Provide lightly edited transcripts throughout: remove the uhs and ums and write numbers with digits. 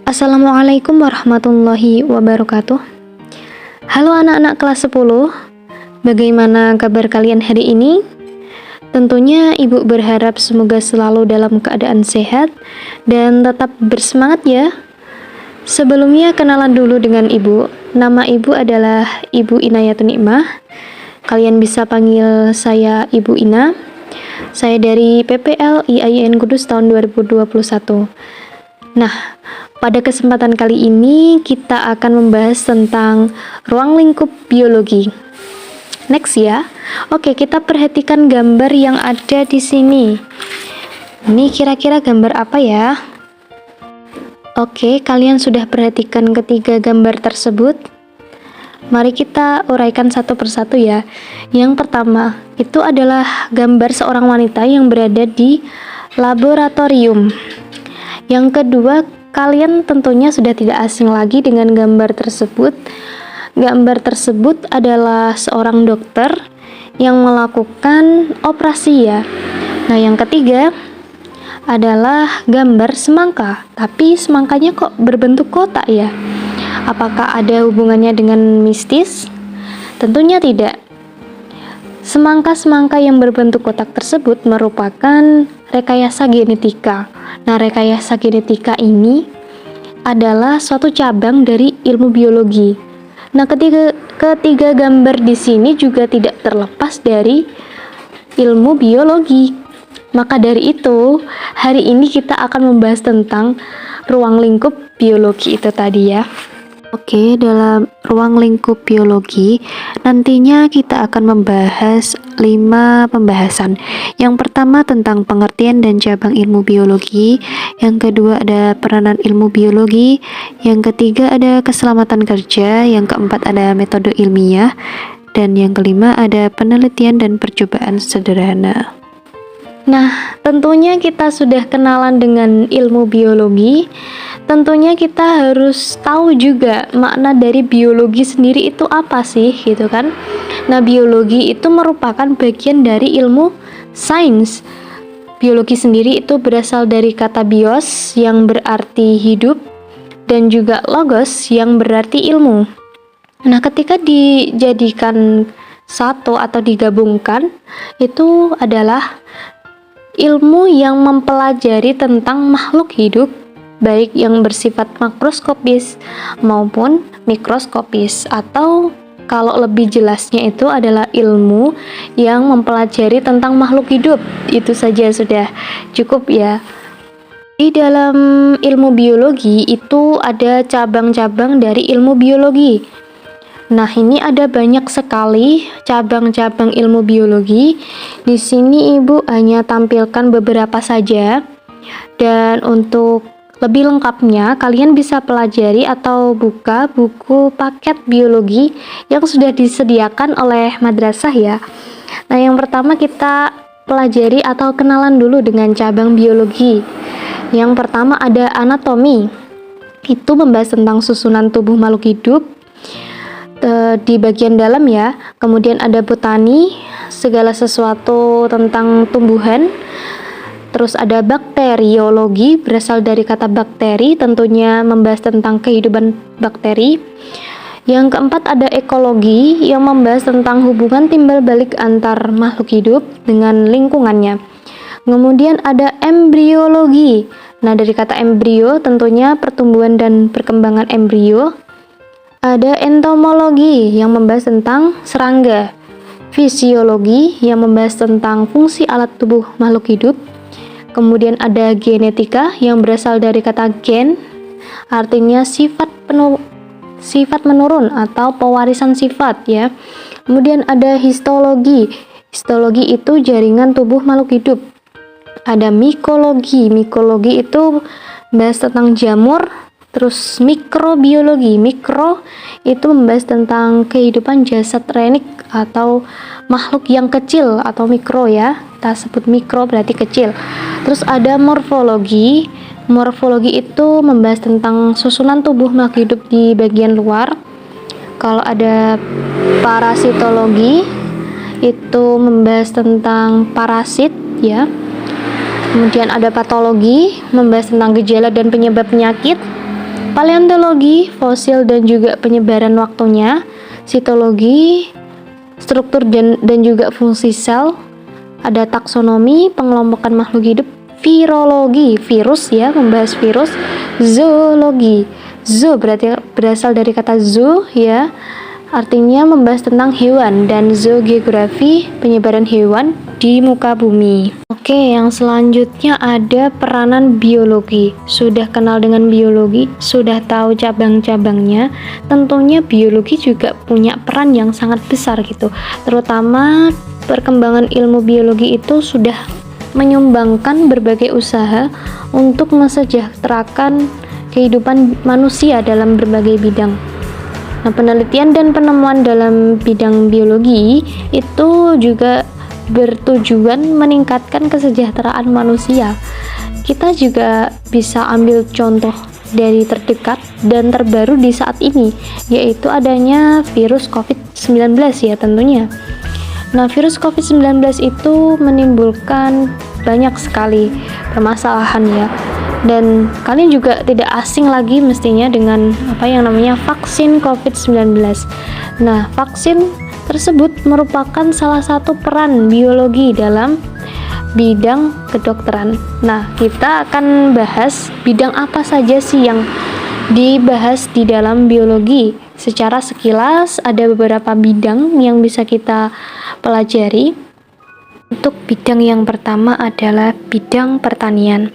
Assalamualaikum warahmatullahi wabarakatuh. Halo anak-anak kelas 10, bagaimana kabar kalian hari ini? Tentunya Ibu berharap semoga selalu dalam keadaan sehat dan tetap bersemangat ya. Sebelumnya kenalan dulu dengan Ibu. Nama Ibu adalah Ibu Inayatun Nikmah. Kalian bisa panggil saya Ibu Ina. Saya dari PPL IAIN Kudus tahun 2021. Nah, pada kesempatan kali ini kita akan membahas tentang ruang lingkup biologi. Next ya. Oke, kita perhatikan gambar yang ada di sini. Ini kira-kira gambar apa ya? Oke, kalian sudah perhatikan ketiga gambar tersebut? Mari kita uraikan satu persatu ya. Yang pertama, itu adalah gambar seorang wanita yang berada di laboratorium. Yang kedua, kalian tentunya sudah tidak asing lagi dengan gambar tersebut. Gambar tersebut adalah seorang dokter yang melakukan operasi ya. Nah, yang ketiga adalah gambar semangka. Tapi semangkanya kok berbentuk kotak ya? Apakah ada hubungannya dengan mistis? Tentunya tidak. Semangka-semangka yang berbentuk kotak tersebut merupakan rekayasa genetika. Nah, rekayasa genetika ini adalah suatu cabang dari ilmu biologi. Nah, ketiga gambar di sini juga tidak terlepas dari ilmu biologi. Maka dari itu, hari ini kita akan membahas tentang ruang lingkup biologi itu tadi ya. Oke, dalam ruang lingkup biologi nantinya kita akan membahas 5 pembahasan. Yang pertama tentang pengertian dan cabang ilmu biologi, yang kedua ada peranan ilmu biologi, yang ketiga ada keselamatan kerja, yang keempat ada metode ilmiah, dan yang kelima ada penelitian dan percobaan sederhana. Nah, tentunya kita sudah kenalan dengan ilmu biologi. Tentunya kita harus tahu juga makna dari biologi sendiri itu apa sih, gitu kan? Nah, biologi itu merupakan bagian dari ilmu sains. Biologi sendiri itu berasal dari kata bios yang berarti hidup dan juga logos yang berarti ilmu. Nah, ketika dijadikan satu atau digabungkan, itu adalah ilmu yang mempelajari tentang makhluk hidup, baik yang bersifat makroskopis maupun mikroskopis, atau kalau lebih jelasnya itu adalah ilmu yang mempelajari tentang makhluk hidup. Itu saja sudah cukup ya. Di dalam ilmu biologi itu ada cabang-cabang dari ilmu biologi. Nah, ini ada banyak sekali cabang-cabang ilmu biologi. Di sini Ibu hanya tampilkan beberapa saja. Dan untuk lebih lengkapnya, kalian bisa pelajari atau buka buku paket biologi yang sudah disediakan oleh madrasah ya. Nah, yang pertama kita pelajari atau kenalan dulu dengan cabang biologi. Yang pertama ada anatomi. Itu membahas tentang susunan tubuh makhluk hidup di bagian dalam ya. Kemudian ada botani, segala sesuatu tentang tumbuhan. Terus ada bakteriologi, berasal dari kata bakteri, tentunya membahas tentang kehidupan bakteri. Yang keempat ada ekologi, yang membahas tentang hubungan timbal balik antar makhluk hidup dengan lingkungannya. Kemudian ada embriologi. Nah, dari kata embrio tentunya pertumbuhan dan perkembangan embrio. Ada entomologi yang membahas tentang serangga, fisiologi yang membahas tentang fungsi alat tubuh makhluk hidup. Kemudian ada genetika yang berasal dari kata gen, artinya sifat menurun atau pewarisan sifat ya. Kemudian ada histologi. Histologi itu jaringan tubuh makhluk hidup. Ada mikologi. Mikologi itu membahas tentang jamur. Terus mikrobiologi, mikro itu membahas tentang kehidupan jasad renik atau makhluk yang kecil atau mikro ya. Kita sebut mikro berarti kecil. Terus ada morfologi. Morfologi itu membahas tentang susunan tubuh makhluk hidup di bagian luar. Kalau ada parasitologi itu membahas tentang parasit ya. Kemudian ada patologi, membahas tentang gejala dan penyebab penyakit. Paleontologi, fosil dan juga penyebaran waktunya. Sitologi, struktur dan juga fungsi sel. Ada taksonomi, pengelompokan makhluk hidup. Virologi, virus ya, membahas virus. Zoologi, zoo berasal dari kata zoo ya, artinya membahas tentang hewan. Dan zoogeografi, penyebaran hewan di muka bumi. Oke, yang selanjutnya ada peranan biologi. Sudah kenal dengan biologi, sudah tahu cabang-cabangnya. Tentunya biologi juga punya peran yang sangat besar gitu. Terutama perkembangan ilmu biologi itu sudah menyumbangkan berbagai usaha untuk mensejahterakan kehidupan manusia dalam berbagai bidang. Nah, penelitian dan penemuan dalam bidang biologi itu juga bertujuan meningkatkan kesejahteraan manusia. Kita juga bisa ambil contoh dari terdekat dan terbaru di saat ini, yaitu adanya virus COVID-19 ya tentunya. Nah, virus COVID-19 itu menimbulkan banyak sekali permasalahan ya. Dan kalian juga tidak asing lagi mestinya dengan apa yang namanya vaksin COVID-19. Nah, vaksin tersebut merupakan salah satu peran biologi dalam bidang kedokteran. Nah, kita akan bahas bidang apa saja sih yang dibahas di dalam biologi. Secara sekilas ada beberapa bidang yang bisa kita pelajari. Untuk bidang yang pertama adalah bidang pertanian.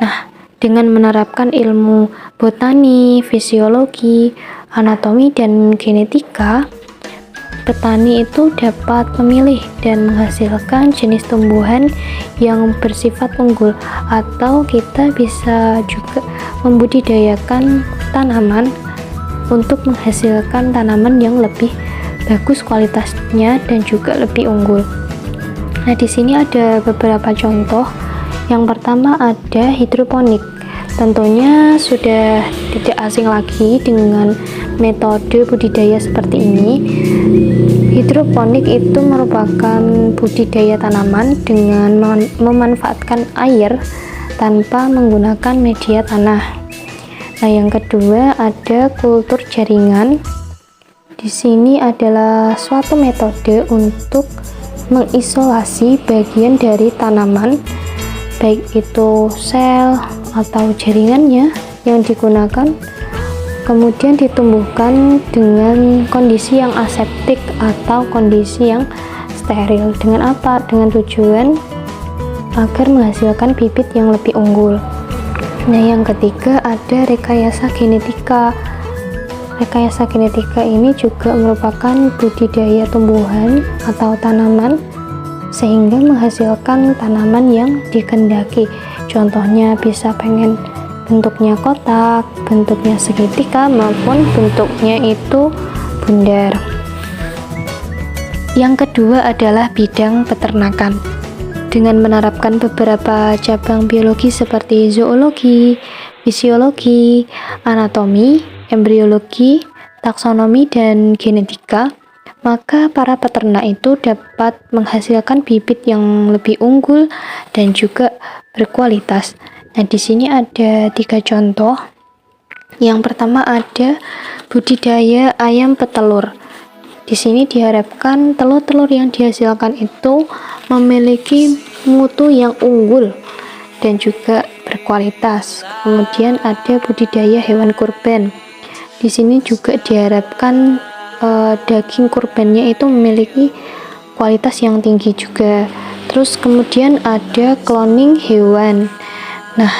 Nah, dengan menerapkan ilmu botani, fisiologi, anatomi, dan genetika, petani itu dapat memilih dan menghasilkan jenis tumbuhan yang bersifat unggul, atau kita bisa juga membudidayakan tanaman untuk menghasilkan tanaman yang lebih bagus kualitasnya dan juga lebih unggul. Nah, di sini ada beberapa contoh. Yang pertama ada hidroponik. Tentunya sudah tidak asing lagi dengan metode budidaya seperti ini. Hidroponik itu merupakan budidaya tanaman dengan memanfaatkan air tanpa menggunakan media tanah. Nah, yang kedua ada kultur jaringan. Di sini adalah suatu metode untuk mengisolasi bagian dari tanaman, baik itu sel atau jaringannya yang digunakan, kemudian ditumbuhkan dengan kondisi yang aseptik atau kondisi yang steril. Dengan apa? Dengan tujuan agar menghasilkan bibit yang lebih unggul. Nah, yang ketiga ada rekayasa genetika. Rekayasa genetika ini juga merupakan budidaya tumbuhan atau tanaman sehingga menghasilkan tanaman yang dikehendaki. Contohnya bisa pengen bentuknya kotak, bentuknya segitiga, maupun bentuknya itu bundar. Yang kedua adalah bidang peternakan. Dengan menerapkan beberapa cabang biologi seperti zoologi, fisiologi, anatomi, embriologi, taksonomi, dan genetika, maka para peternak itu dapat menghasilkan bibit yang lebih unggul dan juga berkualitas. Nah, di sini ada 3 contoh. Yang pertama ada budidaya ayam petelur. Di sini diharapkan telur-telur yang dihasilkan itu memiliki mutu yang unggul dan juga berkualitas. Kemudian ada budidaya hewan kurban. Di sini juga diharapkan daging kurbannya itu memiliki kualitas yang tinggi juga. Terus kemudian ada cloning hewan. Nah,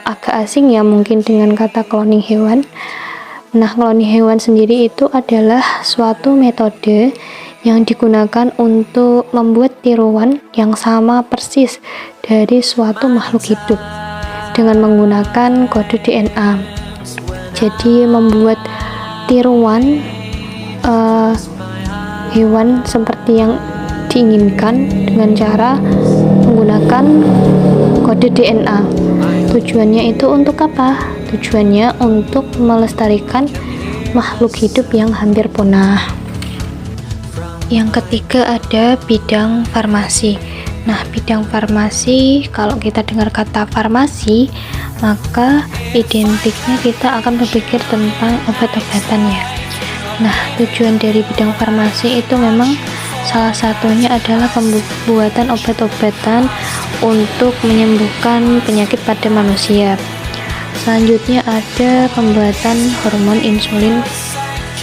agak asing ya mungkin dengan kata cloning hewan. Nah, cloning hewan sendiri itu adalah suatu metode yang digunakan untuk membuat tiruan yang sama persis dari suatu makhluk hidup dengan menggunakan kode DNA. Jadi membuat tiruan hewan seperti yang diinginkan dengan cara menggunakan kode DNA. Tujuannya itu untuk apa? Tujuannya untuk melestarikan makhluk hidup yang hampir punah. Yang ketiga ada bidang farmasi. Nah, bidang farmasi, kalau kita dengar kata farmasi, maka identiknya kita akan berpikir tentang obat-obatan ya. Nah, tujuan dari bidang farmasi itu memang salah satunya adalah pembuatan obat-obatan untuk menyembuhkan penyakit pada manusia. Selanjutnya ada pembuatan hormon insulin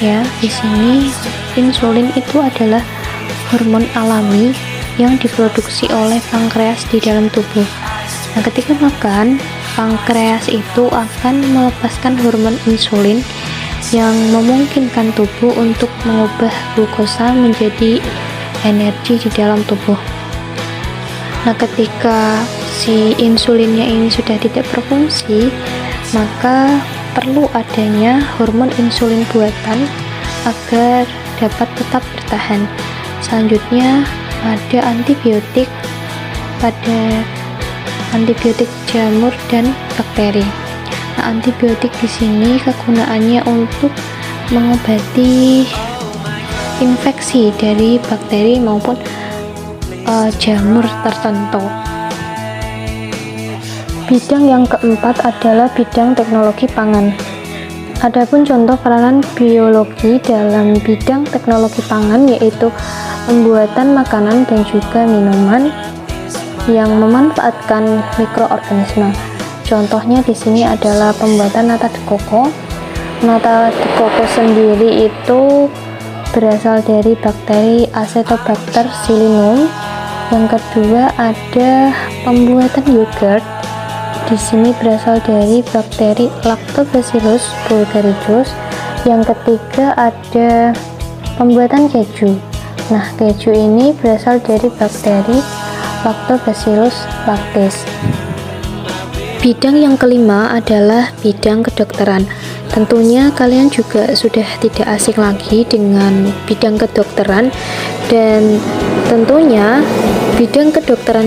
ya. Di sini insulin itu adalah hormon alami yang diproduksi oleh pankreas di dalam tubuh. Nah, ketika makan, pankreas itu akan melepaskan hormon insulin yang memungkinkan tubuh untuk mengubah glukosa menjadi energi di dalam tubuh. Nah, ketika si insulinnya ini sudah tidak berfungsi, maka perlu adanya hormon insulin buatan agar dapat tetap bertahan. Selanjutnya ada antibiotik pada antibiotik jamur dan bakteri. Nah, antibiotik di sini kegunaannya untuk mengobati infeksi dari bakteri maupun jamur tertentu. Bidang yang keempat adalah bidang teknologi pangan. Adapun contoh peranan biologi dalam bidang teknologi pangan yaitu pembuatan makanan dan juga minuman yang memanfaatkan mikroorganisme. Contohnya di sini adalah pembuatan nata de coco. Nata de coco sendiri itu berasal dari bakteri Acetobacter pseudomonas. Yang kedua ada pembuatan yogurt. Di sini berasal dari bakteri Lactobacillus bulgaricus. Yang ketiga ada pembuatan keju. Nah, keju ini berasal dari bakteri Lactobacillus lactis. Bidang yang kelima adalah bidang kedokteran. Tentunya kalian juga sudah tidak asing lagi dengan bidang kedokteran, dan tentunya bidang kedokteran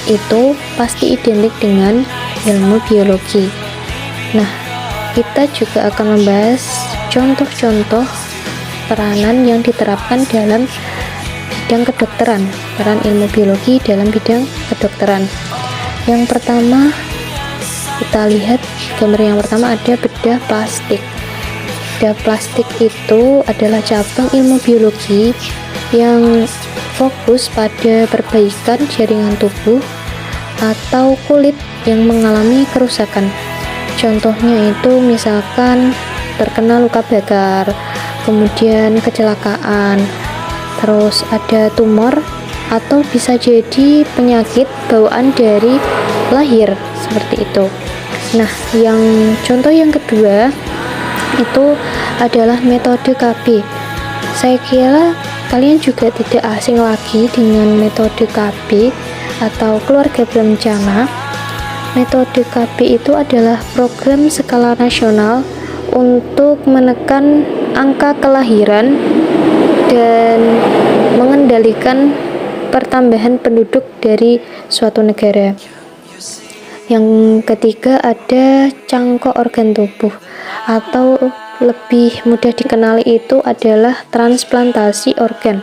itu pasti identik dengan ilmu biologi. Nah, kita juga akan membahas contoh-contoh peranan yang diterapkan dalam bidang kedokteran, peran ilmu biologi dalam bidang kedokteran. Yang pertama, kita lihat gambar yang pertama ada bedah plastik. Bedah plastik itu adalah cabang ilmu biologi yang fokus pada perbaikan jaringan tubuh atau kulit yang mengalami kerusakan. Contohnya itu misalkan terkena luka bakar, kemudian kecelakaan, terus ada tumor, atau bisa jadi penyakit bawaan dari lahir seperti itu. Nah, yang contoh yang kedua itu adalah metode KB. Saya kira kalian juga tidak asing lagi dengan metode KB atau keluarga berencana. Metode KB itu adalah program skala nasional untuk menekan angka kelahiran dan mengendalikan pertambahan penduduk dari suatu negara. Yang ketiga ada cangkok organ tubuh, atau lebih mudah dikenali itu adalah transplantasi organ.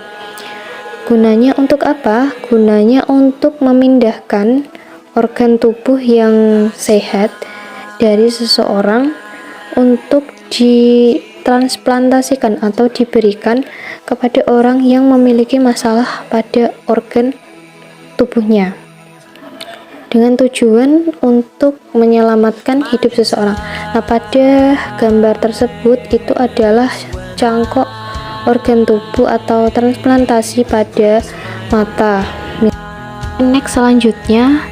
Gunanya untuk apa? Gunanya untuk memindahkan organ tubuh yang sehat dari seseorang untuk ditransplantasikan atau diberikan kepada orang yang memiliki masalah pada organ tubuhnya, dengan tujuan untuk menyelamatkan hidup seseorang. Nah, pada gambar tersebut itu adalah cangkok organ tubuh atau transplantasi pada mata. Next, selanjutnya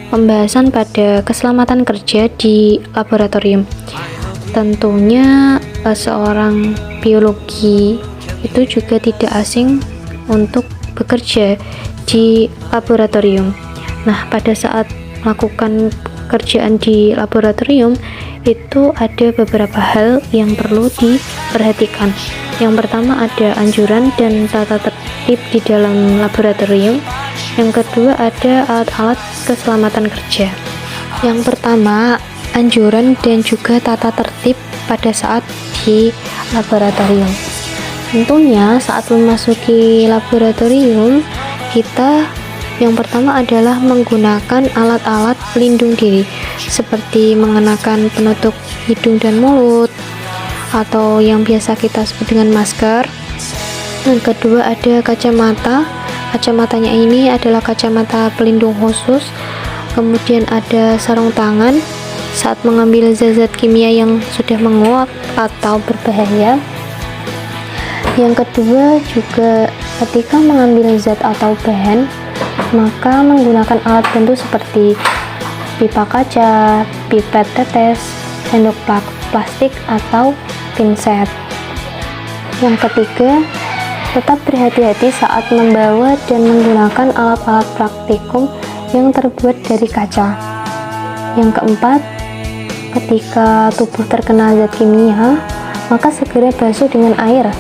pembahasan pada keselamatan kerja di laboratorium. Tentunya seorang biologi itu juga tidak asing untuk bekerja di laboratorium. Nah, pada saat melakukan kerjaan di laboratorium itu ada beberapa hal yang perlu diperhatikan. Yang pertama ada anjuran dan tata tertib di dalam laboratorium. Yang kedua ada alat-alat keselamatan kerja. Yang pertama, anjuran dan juga tata tertib pada saat di laboratorium. Tentunya saat memasuki laboratorium kita Yang pertama adalah menggunakan alat-alat pelindung diri seperti mengenakan penutup hidung dan mulut atau yang biasa kita sebut dengan masker. Yang kedua ada kacamata. Kacamatanya ini adalah kacamata pelindung khusus. Kemudian ada sarung tangan saat mengambil zat-zat kimia yang sudah menguap atau berbahaya. Yang kedua juga ketika mengambil zat atau bahan, maka menggunakan alat bantu seperti pipa kaca, pipet tetes, sendok plastik atau pinset. Yang ketiga, tetap berhati-hati saat membawa dan menggunakan alat-alat praktikum yang terbuat dari kaca. Yang keempat, ketika tubuh terkena zat kimia, maka segera basuh dengan air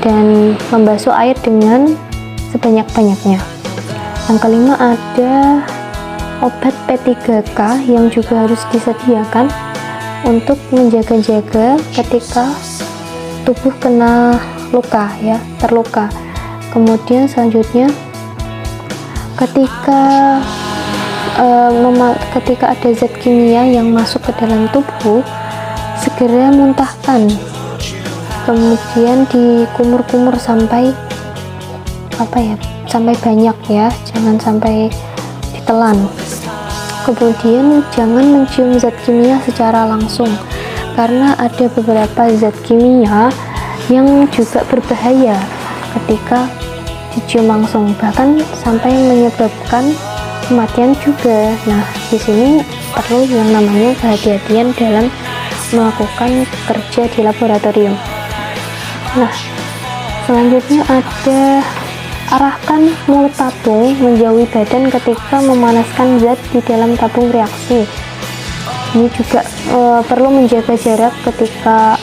dan membasuh air dengan sebanyak-banyaknya. Yang kelima ada obat P3K yang juga harus disediakan untuk menjaga-jaga ketika tubuh kena luka ya, terluka. Kemudian selanjutnya ketika ada zat kimia yang masuk ke dalam tubuh, segera muntahkan, kemudian dikumur-kumur sampai sampai banyak ya, jangan sampai ditelan. Kemudian jangan mencium zat kimia secara langsung karena ada beberapa zat kimia yang juga berbahaya ketika dicium langsung, bahkan sampai menyebabkan kematian juga. Nah, di sini perlu yang namanya kehati-hatian dalam melakukan kerja di laboratorium. Nah, selanjutnya ada arahkan mulut tabung menjauhi badan ketika memanaskan zat di dalam tabung reaksi. Ini juga perlu menjaga jarak ketika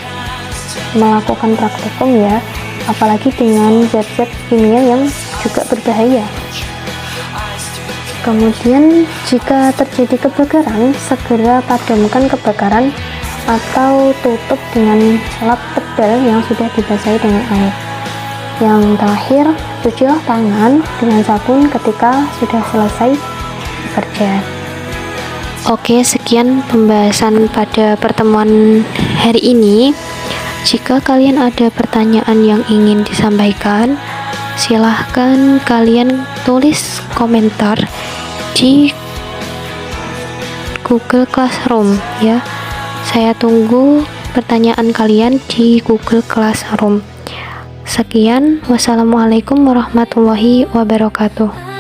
melakukan praktikum ya, apalagi dengan zat-zat kimia yang juga berbahaya. Kemudian jika terjadi kebakaran, segera padamkan kebakaran atau tutup dengan lap tebal yang sudah dibasahi dengan air. Yang terakhir, cucilah tangan dengan sabun ketika sudah selesai bekerja. Oke, sekian pembahasan pada pertemuan hari ini. Jika kalian ada pertanyaan yang ingin disampaikan, silahkan kalian tulis komentar di Google Classroom ya. Saya tunggu pertanyaan kalian di Google Classroom. Sekian, wassalamualaikum warahmatullahi wabarakatuh.